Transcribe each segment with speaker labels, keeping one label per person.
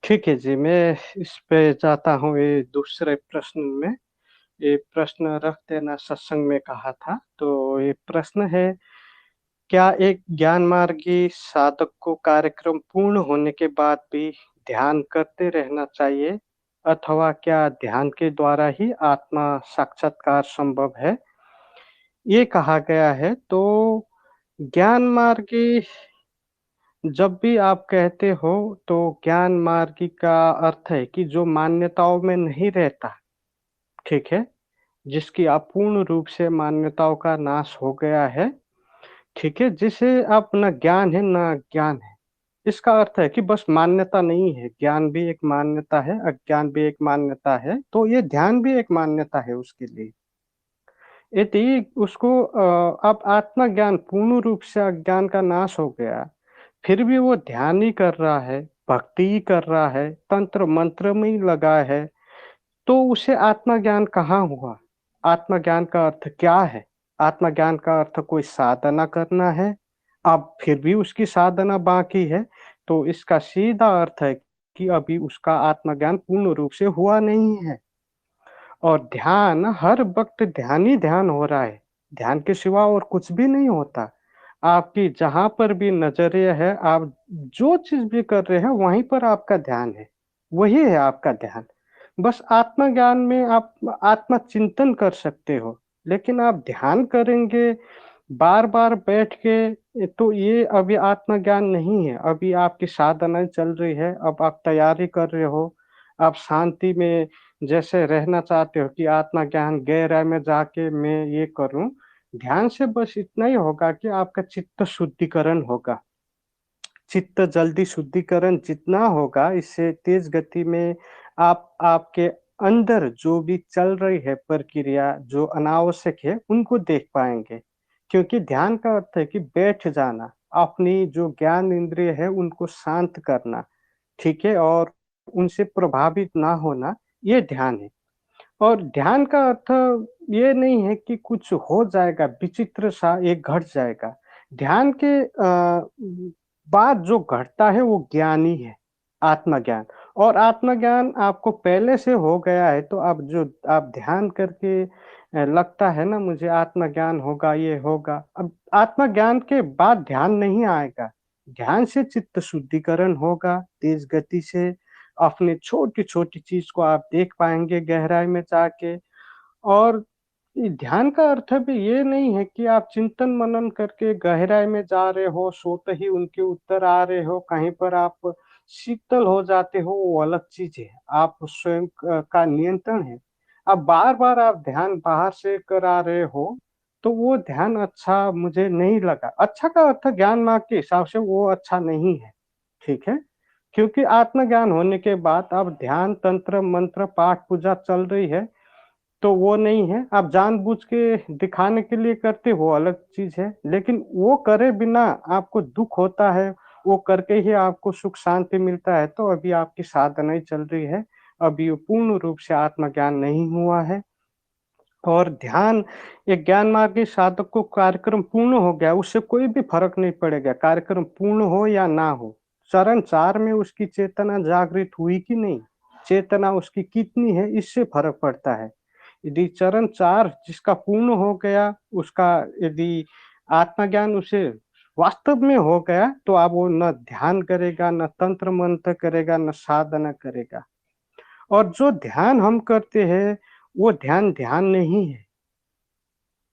Speaker 1: ठीक है जी, मैं इस पे जाता हूँ ये दूसरे प्रश्न में। ये प्रश्न रख देना सत्संग में कहा था। तो ये प्रश्न है, क्या एक ज्ञान मार्गी साधक को कार्यक्रम पूर्ण होने के बाद भी ध्यान करते रहना चाहिए अथवा क्या ध्यान के द्वारा ही आत्मा साक्षात्कार संभव है? ये कहा गया है। तो ज्ञान मार्गी जब भी आप कहते हो तो ज्ञान मार्गी का अर्थ है कि जो मान्यताओं में नहीं रहता, ठीक है? जिसकी अपूर्ण रूप से मान्यताओं का नाश हो गया है, ठीक है? जिसे अब ना ज्ञान है ना अज्ञान है। इसका अर्थ है कि बस मान्यता नहीं है, ज्ञान भी एक मान्यता है, अज्ञान भी एक मान्यता है, तो ये ध्यान भी एक मान्यता है उसके लिए। यदि उसको अब आत्मज्ञान पूर्ण रूप से अज्ञान का नाश हो गया, फिर भी वो ध्यान ही कर रहा है, भक्ति ही कर रहा है, तंत्र मंत्र में ही लगा है, तो उसे आत्मज्ञान कहाँ हुआ? आत्मज्ञान का अर्थ क्या है? आत्मज्ञान का अर्थ कोई साधना करना है, अब फिर भी उसकी साधना बाकी है, तो इसका सीधा अर्थ है कि अभी उसका आत्मज्ञान पूर्ण रूप से हुआ नहीं है। और ध्यान हर वक़्त ध्यान ही ध्यान हो रहा है, ध्यान के सिवा और कुछ भी नहीं होता। आपकी जहाँ पर भी नज़रिया है, आप जो चीज़ भी कर रहे हैं, वहीं पर आपका ध्यान है, वही है आपका ध्यान। बस आत्मज्ञान में आप आत्मचिंतन कर सकते हो, लेकिन आप ध्यान करेंगे बार-बार बैठ के तो ये अभी आत्मज्ञान नहीं है, अभी आपकी साधना चल रही है, अब आप तैयारी कर रहे हो, आप शांति में जैसे रहना चाहते हो कि आत्मज्ञान गहराई में जाके मैं ये करूँ, ध्यान से बस इतना ही होगा कि आपका चित्त शुद्धिकरण होगा। चित्त जल्दी शुद्धिकरण जितना होगा, इससे तेज़ गति में आप आपके अंदर जो भी चल रही है प्रक्रिया, जो अनावश्यक है, उनको देख पाएँगे। क्योंकि ध्यान का अर्थ है कि बैठ जाना, अपनी जो ज्ञान इंद्रिय है, उनको शांत करना, ठीक है? और उनसे प्रभावित ना होना, ये ध्यान है। और ध्यान का अर्थ ये नहीं है कि कुछ हो जाएगा, विचित्र सा एक घट जाएगा। ध्यान के बाद जो घटता है वो ज्ञान ही है, आत्मज्ञान। और आत्मज्ञान आपको पहले से हो गया है तो अब जो आप ध्यान करके लगता है ना मुझे आत्मज्ञान होगा, ये होगा। अब आत्मज्ञान के बाद ध्यान नहीं आएगा। ध्यान से चित्त शुद्धिकरण होगा तेज़ गति से, अपनी छोटी-छोटी चीज़ को आप देख पाएँगे गहराई में जाके। और ये ध्यान का अर्थ भी ये नहीं है कि आप चिंतन-मनन करके गहराई में जा रहे हो, सोते ही उनके उत्तर आ रहे हो, कहीं पर आप शीतल हो जाते हो, वो अलग चीज़ है। आप स्वयं का नियंत्रण है। अब बार-बार आप ध्यान बाहर से करा रहे हो, तो वो ध्यान अच्छा मुझे नहीं लगा। अच्छा का अर्थ ज्ञान मार्ग के हिसाब से वो अच्छा नहीं है, ठीक है? क्योंकि आत्मज्ञान होने के बाद अब ध्यान, तंत्र, मंत्र, पाठ, पूजा चल रही है, तो वो नहीं है। आप जानबूझ के दिखाने के लिए करते हो, अलग चीज़ है। लेकिन वो करे बिना आपको दुःख होता है, वो करके ही आपको सुख शांति मिलता है, तो अभी आपकी साधना ही चल रही है। अभी वो पूर्ण रूप से आत्मज्ञान नहीं हुआ है। और ध्यान एक ज्ञान मार्ग के साधक को कार्यक्रम पूर्ण हो गया, उससे कोई भी फ़र्क नहीं पड़ेगा, कार्यक्रम पूर्ण हो या ना हो। चरण 4 में उसकी चेतना जागृत हुई कि नहीं, चेतना उसकी कितनी है, इससे फ़र्क पड़ता है। यदि चरण 4 जिसका पूर्ण हो गया, उसका यदि आत्मज्ञान उसे वास्तव में हो गया, तो अब वो न ध्यान करेगा, न तंत्र मंत्र करेगा, न साधना करेगा। और जो ध्यान हम करते हैं, वो ध्यान ध्यान नहीं है।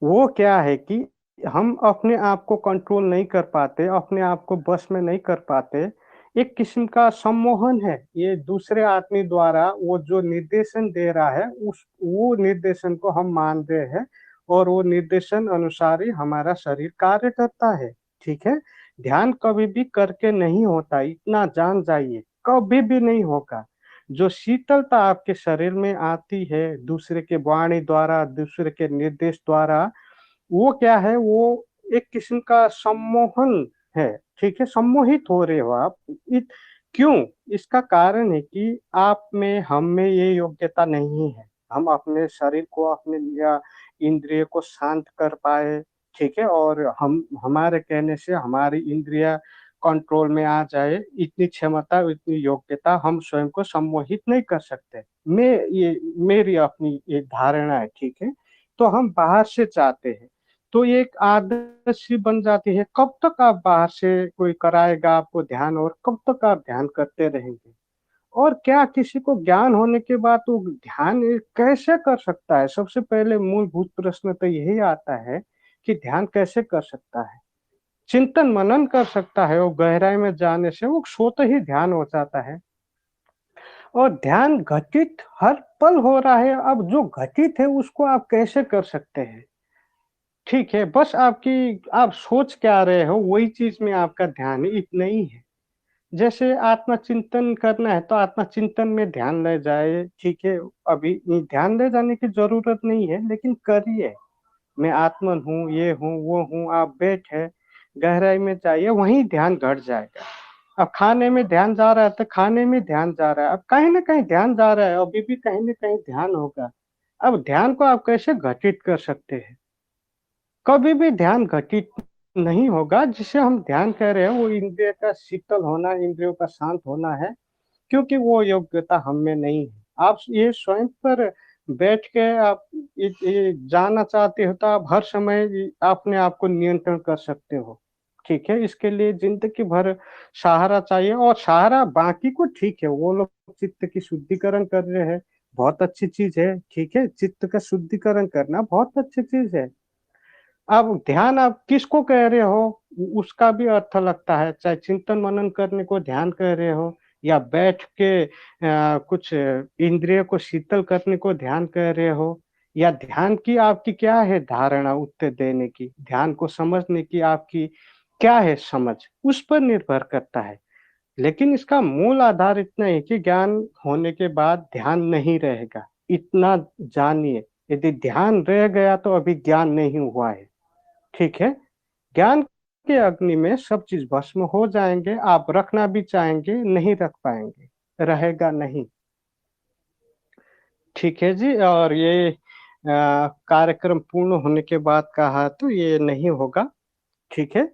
Speaker 1: वो क्या है कि हम अपने आप को कंट्रोल नहीं कर पाते, अपने आप को बस में नहीं कर पाते। एक किस्म का सम्मोहन है, ये दूसरे आदमी द्वारा वो जो निर्देशन दे रहा है, उस वो निर्देशन को हम मान रहे हैं और वो निर्देशन अनुसार ही हमारा शरीर कार्य करता है, ठीक है? ध्यान कभी भी करके नहीं होता, इतना जान जाइए, कभी भी नहीं होगा। जो शीतलता आपके शरीर में आती है, दूसरे के वाणी द्वारा, दूसरे के निर्देश द्वारा, वो क्या है, वो एक किस्म का सम्मोहन है, ठीक है? सम्मोहित हो रहे हो आप। इत क्यों? इसका कारण है कि आप में, हम में ये योग्यता नहीं है। हम अपने शरीर को, अपने या इंद्रिय को शांत कर पाएँ, ठीक है? और हम हमारे कहने से हमारी इंद्रियाँ कंट्रोल में आ जाए, इतनी क्षमता, इतनी योग्यता हम स्वयं को सम्मोहित नहीं कर सकते। मैं ये मेरी अपनी एक धारणा है, ठीक है? तो हम बाहर से चाहते हैं, तो ये एक आदत सी बन जाती है। कब तक आप बाहर से कोई कराएगा आपको ध्यान और कब तक आप ध्यान करते रहेंगे? और क्या किसी को ज्ञान होने के बाद वो ध्यान कैसे कर सकता है? सबसे पहले मूलभूत प्रश्न तो यही आता है कि ध्यान कैसे कर सकता है? चिंतन मनन कर सकता है, वो गहराई में जाने से वो स्वतः ही ध्यान हो जाता है। और ध्यान घटित हर पल हो रहा है, अब जो घटित है उसको आप कैसे कर सकते हैं? ठीक है, बस आप सोच क्या रहे हो वही चीज़ में आपका ध्यान है, इतना ही है। जैसे आत्मचिंतन करना है तो आत्मचिंतन में ध्यान ले जाए, ठीक है? अभी ध्यान ले जाने की ज़रूरत नहीं है, लेकिन करिए। मैं आत्मन हूँ, ये हूँ, वो हूँ, आप बैठे, गहराई में जाइए, वहीं ध्यान घट जाएगा। अब खाने में ध्यान जा रहा है, तो खाने में ध्यान जा रहा है, अब कहीं न कहीं ध्यान जा रहा है, अभी भी कहीं न कहीं ध्यान होगा। अब ध्यान को आप कैसे घटित कर सकते हैं? कभी भी ध्यान घटित नहीं होगा, जिसे हम ध्यान कह रहे हैं, वो इंद्रिय का शीतल होना, इंद्रियों का शांत होना है, क्योंकि वो योग्यता हम में नहीं है। आप ये स्वयं पर बैठ के आप ये जानना चाहते हो तो आप हर समय अपने आप को नियंत्रण कर सकते हो, ठीक है? इसके लिए ज़िंदगी भर सहारा चाहिए और सहारा बाकी को ठीक है, वो लोग चित्त की शुद्धिकरण कर रहे हैं, बहुत अच्छी चीज़ है, ठीक है? चित्त का शुद्धिकरण करना बहुत अच्छी चीज़ है। अब ध्यान आप किसको कह रहे हो, उसका भी अर्थ लगता है, चाहे चिंतन मनन करने को ध्यान कह रहे हो या बैठ के कुछ इंद्रिय को शीतल करने को ध्यान कह रहे हो या ध्यान की आपकी क्या है धारणा उत्तर देने की, ध्यान को समझने की आपकी क्या है समझ, उस पर निर्भर करता है। लेकिन इसका मूल आधार इतना है कि ज्ञान होने के बाद ध्यान नहीं रहेगा, इतना जानिए। यदि ध्यान रह गया तो अभी ज्ञान नहीं हुआ है। ठीक है? ज्ञान के अग्नि में सब चीज़ भस्म हो जाएँगे, आप रखना भी चाहेंगे, नहीं रख पाएँगे, रहेगा नहीं। ठीक है जी और ये कार्यक्रम पूर्ण होने के बाद कहा तो ये नहीं होगा, ठीक है?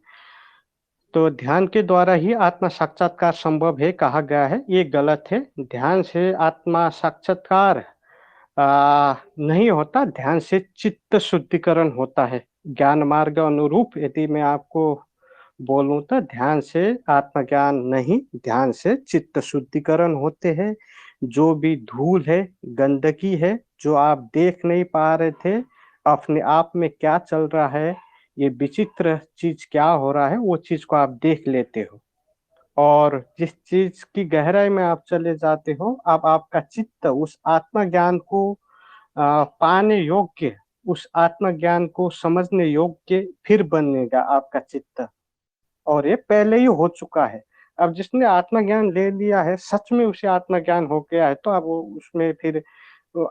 Speaker 1: तो ध्यान के द्वारा ही आत्म साक्षात्कार संभव है कहा गया है, ये गलत है। ध्यान से आत्मा साक्षात्कार नहीं होता, ध्यान से चित्त शुद्धिकरण होता है। ज्ञान मार्ग अनुरूप यदि मैं आपको बोलूँ तो ध्यान से आत्मज्ञान नहीं, ध्यान से चित्त शुद्धिकरण होते हैं। जो भी धूल है, गंदगी है, जो आप देख नहीं पा रहे थे, अपने आप में क्या चल रहा है, ये विचित्र चीज़ क्या हो रहा है, वो चीज़ को आप देख लेते हो। और जिस चीज़ की गहराई में आप चले जाते हो, अब आपका चित्त उस आत्मज्ञान को पाने योग्य, उस आत्मज्ञान को समझने योग्य फिर बनेगा आपका चित्त। और ये पहले ही हो चुका है। अब जिसने आत्मज्ञान ले लिया है, सच में उसे आत्मज्ञान हो गया है, तो अब वो उसमें फिर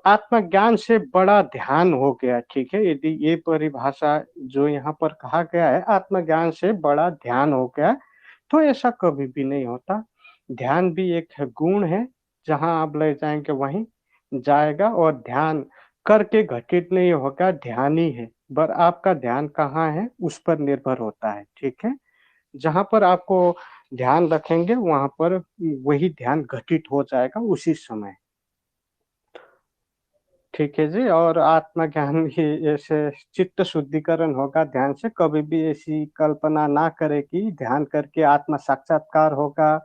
Speaker 1: आत्मज्ञान से बड़ा ध्यान हो गया, ठीक है? यदि ये परिभाषा जो यहाँ पर कहा गया है, आत्मज्ञान से बड़ा ध्यान हो गया, तो ऐसा कभी भी नहीं होता। ध्यान भी एक है गुण है, जहाँ आप ले जाएँगे वहीं जाएगा और ध्यान करके घटित नहीं होगा, ध्यान ही है। पर आपका ध्यान कहाँ है, उस पर निर्भर होता है, ठीक है? जहाँ पर आपको ध्यान रखेंगे वहाँ पर वही ध्यान घटित हो जाएगा उसी समय। ठीक है जी और आत्मज्ञान भी ऐसे चित्त शुद्धिकरण होगा ध्यान से, कभी भी ऐसी कल्पना ना करें कि ध्यान करके आत्म साक्षात्कार होगा,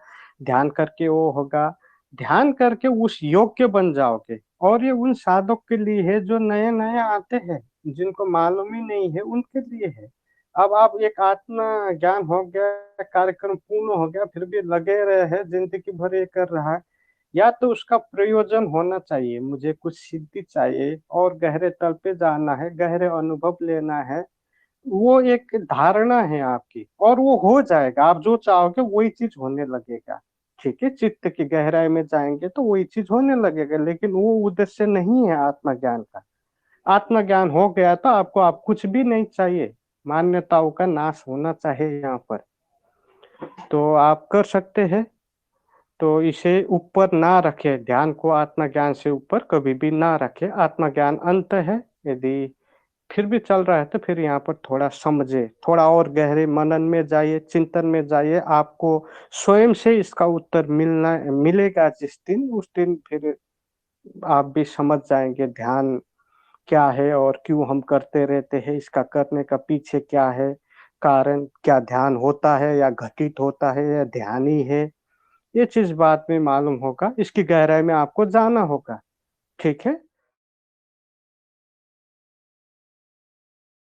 Speaker 1: ध्यान करके वो होगा। ध्यान करके उस योग्य बन जाओगे और ये उन साधक के लिए है जो नए-नए आते हैं, जिनको मालूम ही नहीं है उनके लिए है। अब आप एक आत्म ज्ञान हो गया, कार्यक्रम पूर्ण हो गया, फिर भी लगे रहे हैं ज़िंदगी भर ये कर रहा है। या तो उसका प्रयोजन होना चाहिए, मुझे कुछ सिद्धि चाहिए और गहरे तल पे जाना है, गहरे अनुभव लेना है, वो एक धारणा है आपकी और वो हो जाएगा, आप जो चाहोगे वही चीज़ होने लगेगा, ठीक है? चित्त की गहराई में जाएँगे तो वही चीज़ होने लगेगा, लेकिन वो उद्देश्य नहीं है आत्मज्ञान का। आत्मज्ञान हो गया तो आपको अब कुछ भी नहीं चाहिए, मान्यताओं का नाश होना चाहिए यहाँ पर। तो आप कर सकते हैं। तो इसे ऊपर ना रखें, ध्यान को आत्मज्ञान से ऊपर कभी भी ना रखें। आत्मज्ञान अंत है, यदि फिर भी चल रहा है तो फिर यहाँ पर थोड़ा समझे, थोड़ा और गहरे मनन में जाइए, चिंतन में जाइए, आपको स्वयं से इसका उत्तर मिलेगा जिस दिन, उस दिन फिर आप भी समझ जाएँगे ध्यान क्या है और क्यों हम करते रहते हैं, इसका करने का पीछे क्या है कारण, क्या ध्यान होता है या घटित होता है या ध्यान ही है, ये चीज़ बाद में मालूम होगा, इसकी गहराई में आपको जाना होगा, ठीक है?